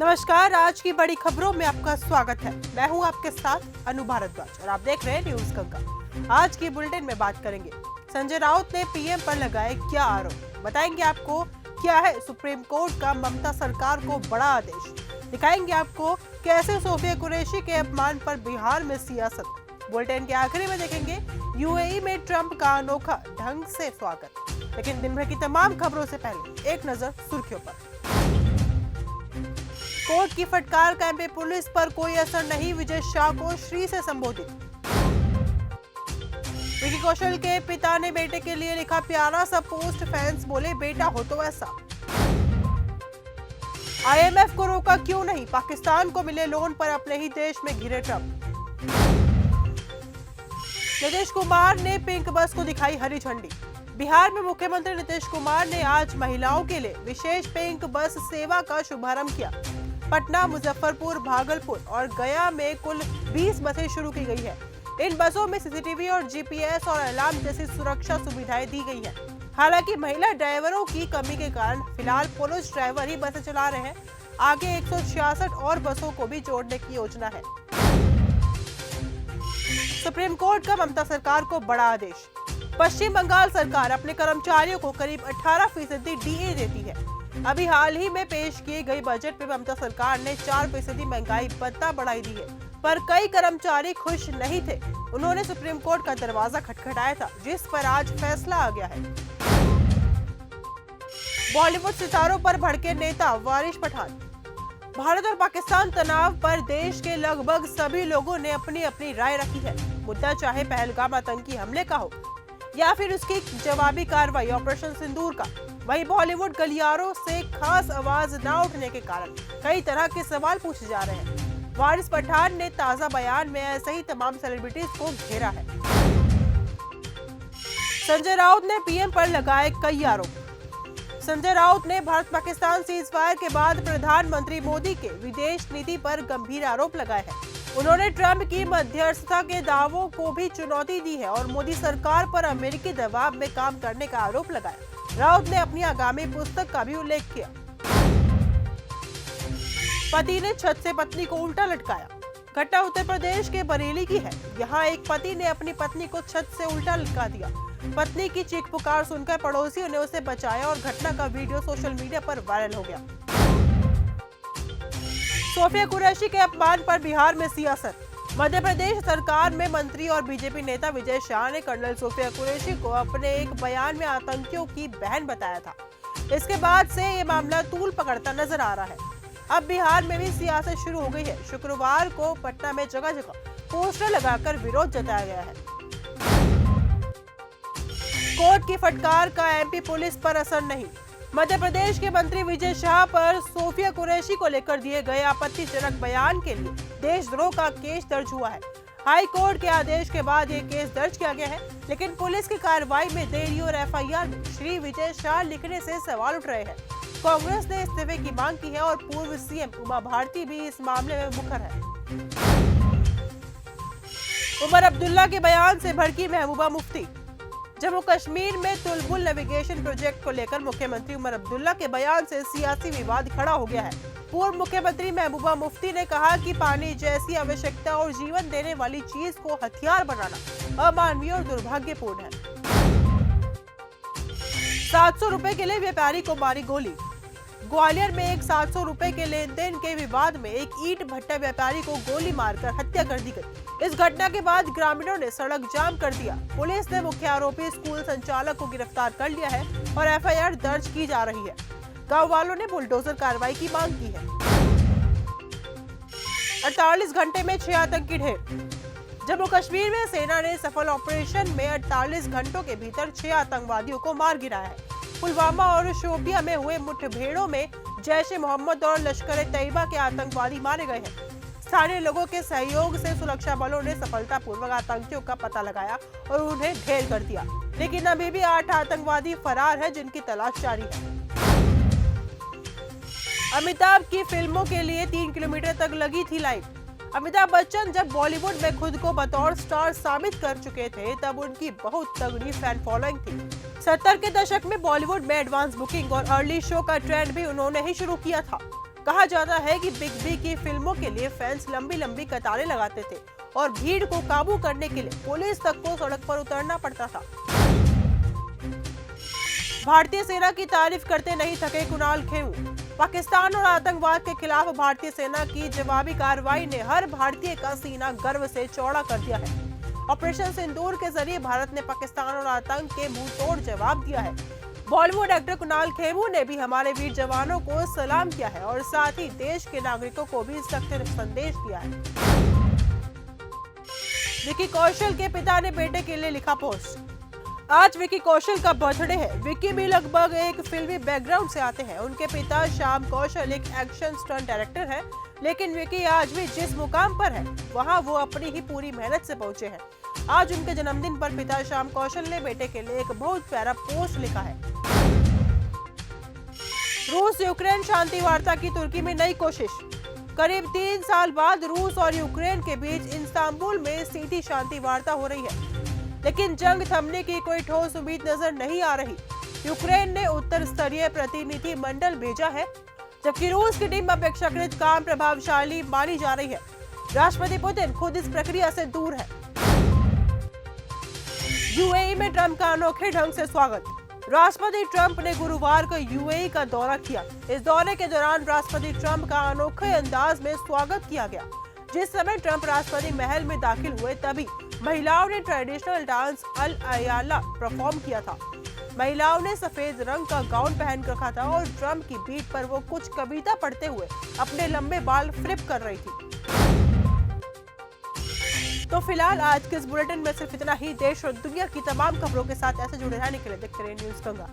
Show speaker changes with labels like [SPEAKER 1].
[SPEAKER 1] नमस्कार, आज की बड़ी खबरों में आपका स्वागत है। मैं हूं आपके साथ अनु भारद्वाज और आप देख रहे हैं न्यूज गंगा। आज की बुलेटिन में बात करेंगे संजय राउत ने पीएम पर लगाए क्या आरोप, बताएंगे आपको क्या है सुप्रीम कोर्ट का ममता सरकार को बड़ा आदेश, दिखाएंगे आपको कैसे सोफिया कुरैशी के अपमान पर बिहार में सियासत। बुलेटिन के आखिरी में देखेंगे यूएई में ट्रंप का अनोखा ढंग से स्वागत। लेकिन दिन भर की तमाम खबरों से पहले एक नजर सुर्खियों पर। कोर्ट की फटकार का एमपी पुलिस पर कोई असर नहीं, विजय शाह को श्री से संबोधित। विकी कौशल के पिता ने बेटे के लिए लिखा प्यारा सा पोस्ट, फैंस बोले बेटा हो तो ऐसा। आईएमएफ को रोका क्यों नहीं, पाकिस्तान को मिले लोन पर अपने ही देश में घिरे ट्रंप। नीतीश कुमार ने पिंक बस को दिखाई हरी झंडी। बिहार में मुख्यमंत्री नीतीश कुमार ने आज महिलाओं के लिए विशेष पिंक बस सेवा का शुभारंभ किया। पटना, मुजफ्फरपुर, भागलपुर और गया में कुल 20 बसें शुरू की गई है। इन बसों में सीसीटीवी और जीपीएस और अलार्म जैसी सुरक्षा सुविधाएं दी गई है। हालांकि महिला ड्राइवरों की कमी के कारण फिलहाल पुरुष ड्राइवर ही बसें चला रहे हैं। आगे 166 और बसों को भी जोड़ने की योजना है। सुप्रीम कोर्ट का ममता सरकार को बड़ा आदेश। पश्चिम बंगाल सरकार अपने कर्मचारियों को करीब 18% डीए देती है। अभी हाल ही में पेश किए गए बजट में ममता सरकार ने 4% महंगाई भत्ता बढ़ाई दी है, पर कई कर्मचारी खुश नहीं थे। उन्होंने सुप्रीम कोर्ट का दरवाजा खटखटाया था, जिस पर आज फैसला आ गया है। बॉलीवुड सितारों पर भड़के नेता वारिस पठान। भारत और पाकिस्तान तनाव पर देश के लगभग सभी लोगों ने अपनी अपनी राय रखी है। मुद्दा चाहे पहलगाम आतंकी हमले का हो या फिर उसकी जवाबी कार्रवाई ऑपरेशन सिंदूर का, वही बॉलीवुड गलियारों से खास आवाज न उठने के कारण कई तरह के सवाल पूछे जा रहे हैं। वारिस पठान ने ताजा बयान में ऐसे ही तमाम सेलिब्रिटीज को घेरा है। संजय राउत ने पीएम पर लगाए कई आरोप। संजय राउत ने भारत पाकिस्तान सीजफायर के बाद प्रधानमंत्री मोदी के विदेश नीति पर गंभीर आरोप लगाए हैं। उन्होंने ट्रंप की मध्यस्थता के दावों को भी चुनौती दी है और मोदी सरकार पर अमेरिकी दबाव में काम करने का आरोप लगाया। राउत ने अपनी आगामी पुस्तक का भी उल्लेख किया। पति ने छत से पत्नी को उल्टा लटकाया। घटना उत्तर प्रदेश के बरेली की है। यहाँ एक पति ने अपनी पत्नी को छत से उल्टा लटका दिया। पत्नी की चीख पुकार सुनकर पड़ोसियों ने उसे बचाया और घटना का वीडियो सोशल मीडिया पर वायरल हो गया। सोफिया कुरैशी के अपमान पर बिहार में सियासत। मध्य प्रदेश सरकार में मंत्री और बीजेपी नेता विजय शाह ने कर्नल सोफिया कुरैशी को अपने एक बयान में आतंकियों की बहन बताया था। इसके बाद से ये मामला तूल पकड़ता नजर आ रहा है। अब बिहार में भी सियासत शुरू हो गई है। शुक्रवार को पटना में जगह जगह पोस्टर लगाकर विरोध जताया गया है। कोर्ट की फटकार का एमपी पुलिस पर असर नहीं। मध्य प्रदेश के मंत्री विजय शाह पर सोफिया कुरैशी को लेकर दिए गए आपत्तिजनक बयान के लिए देशद्रोह का केस दर्ज हुआ है। हाई कोर्ट के आदेश के बाद ये केस दर्ज किया गया है, लेकिन पुलिस की कार्रवाई में देरी और एफआईआर में श्री विजय शाह लिखने से सवाल उठ रहे हैं। कांग्रेस ने इस्तीफे की मांग की है और पूर्व सीएम उमा भारती भी इस मामले में मुखर है। उमर अब्दुल्ला के बयान से भड़की महबूबा मुफ्ती। जम्मू कश्मीर में तुलबुल नेविगेशन प्रोजेक्ट को लेकर मुख्यमंत्री उमर अब्दुल्ला के बयान से सियासी विवाद खड़ा हो गया है। पूर्व मुख्यमंत्री महबूबा मुफ्ती ने कहा कि पानी जैसी आवश्यकता और जीवन देने वाली चीज को हथियार बनाना अमानवीय और दुर्भाग्यपूर्ण है। 700 रुपए के लिए व्यापारी को मारी गोली। ग्वालियर में एक 700 रुपए के लेन देन के विवाद में एक ईंट भट्टा व्यापारी को गोली मारकर हत्या कर दी गई। इस घटना के बाद ग्रामीणों ने सड़क जाम कर दिया। पुलिस ने मुख्य आरोपी स्कूल संचालक को गिरफ्तार कर लिया है और एफआईआर दर्ज की जा रही है। गांव वालों ने बुलडोजर कार्रवाई की मांग की है। 48 घंटे में 6 आतंकी ढेर। जम्मू कश्मीर में सेना ने सफल ऑपरेशन में 48 घंटों के भीतर 6 आतंकवादियों को मार गिराया है। पुलवामा और शोपियां में हुए मुठभेड़ों में जैश ए मोहम्मद और लश्कर ए तैयबा के आतंकवादी मारे गए हैं। स्थानीय लोगों के सहयोग से सुरक्षा बलों ने सफलतापूर्वक आतंकियों का पता लगाया और उन्हें ढेर कर दिया, लेकिन अभी भी 8 आतंकवादी फरार हैं, जिनकी तलाश जारी है। अमिताभ की फिल्मों के लिए 3 किलोमीटर तक लगी थी लाइन। अमिताभ बच्चन जब बॉलीवुड में खुद को बतौर स्टार साबित कर चुके थे, तब उनकी बहुत तगड़ी फैन फॉलोइंग थी। 70 के दशक में बॉलीवुड में एडवांस बुकिंग और अर्ली शो का ट्रेंड भी उन्होंने ही शुरू किया था। कहा जाता है कि बिग बी की फिल्मों के लिए फैंस लंबी लंबी कतारें लगाते थे और भीड़ को काबू करने के लिए पुलिस तक को सड़क पर उतरना पड़ता था। भारतीय सेना की तारीफ करते नहीं थके कुणाल खेमू। पाकिस्तान और आतंकवाद के खिलाफ भारतीय सेना की जवाबी कार्रवाई ने हर भारतीय का सीना गर्व से चौड़ा कर दिया है। ऑपरेशन सिंदूर के जरिए भारत ने पाकिस्तान और आतंक के मुंह तोड़ जवाब दिया है। बॉलीवुड एक्टर कुणाल खेमू ने भी हमारे वीर जवानों को सलाम किया है और साथ ही देश के नागरिकों को भी सख्त संदेश दिया है। विकी कौशल के पिता ने बेटे के लिए लिखा पोस्ट। आज विकी कौशल का बर्थडे है। विकी भी लगभग एक फिल्मी बैकग्राउंड से आते हैं। उनके पिता श्याम कौशल एक एक्शन स्टंट डायरेक्टर हैं, लेकिन विकी आज भी जिस मुकाम पर है वहां वो अपनी ही पूरी मेहनत से पहुंचे हैं। आज उनके जन्मदिन पर पिता श्याम कौशल ने बेटे के लिए एक बहुत प्यारा पोस्ट लिखा है। रूस यूक्रेन शांति वार्ता की तुर्की में नई कोशिश। करीब 3 साल बाद रूस और यूक्रेन के बीच इस्तांबुल में सीधी शांति वार्ता हो रही है, लेकिन जंग थमने की कोई ठोस उम्मीद नजर नहीं आ रही। यूक्रेन ने उत्तर स्तरीय प्रतिनिधि मंडल भेजा है, जबकि रूस की टीम अपेक्षाकृत काम प्रभावशाली मानी जा रही है। राष्ट्रपति पुतिन खुद इस प्रक्रिया से दूर है। यूएई में ट्रंप का अनोखे ढंग से स्वागत। राष्ट्रपति ट्रंप ने गुरुवार को यूएई का दौरा किया। इस दौरे के दौरान राष्ट्रपति ट्रंप का अनोखे अंदाज में स्वागत किया गया। जिस समय ट्रंप राष्ट्रपति महल में दाखिल हुए तभी महिलाओं ने ट्रेडिशनल डांस अल अयाला परफॉर्म किया था। महिलाओं ने सफेद रंग का गाउन पहन रखा था और ट्रंप की बीट पर वो कुछ कविता पढ़ते हुए अपने लंबे बाल फ्लिप कर रही थी। तो फिलहाल आज के इस बुलेटिन में सिर्फ इतना ही। देश और दुनिया की तमाम खबरों के साथ ऐसे जुड़े रहने के लिए देखते रहिए न्यूज़ गंगा।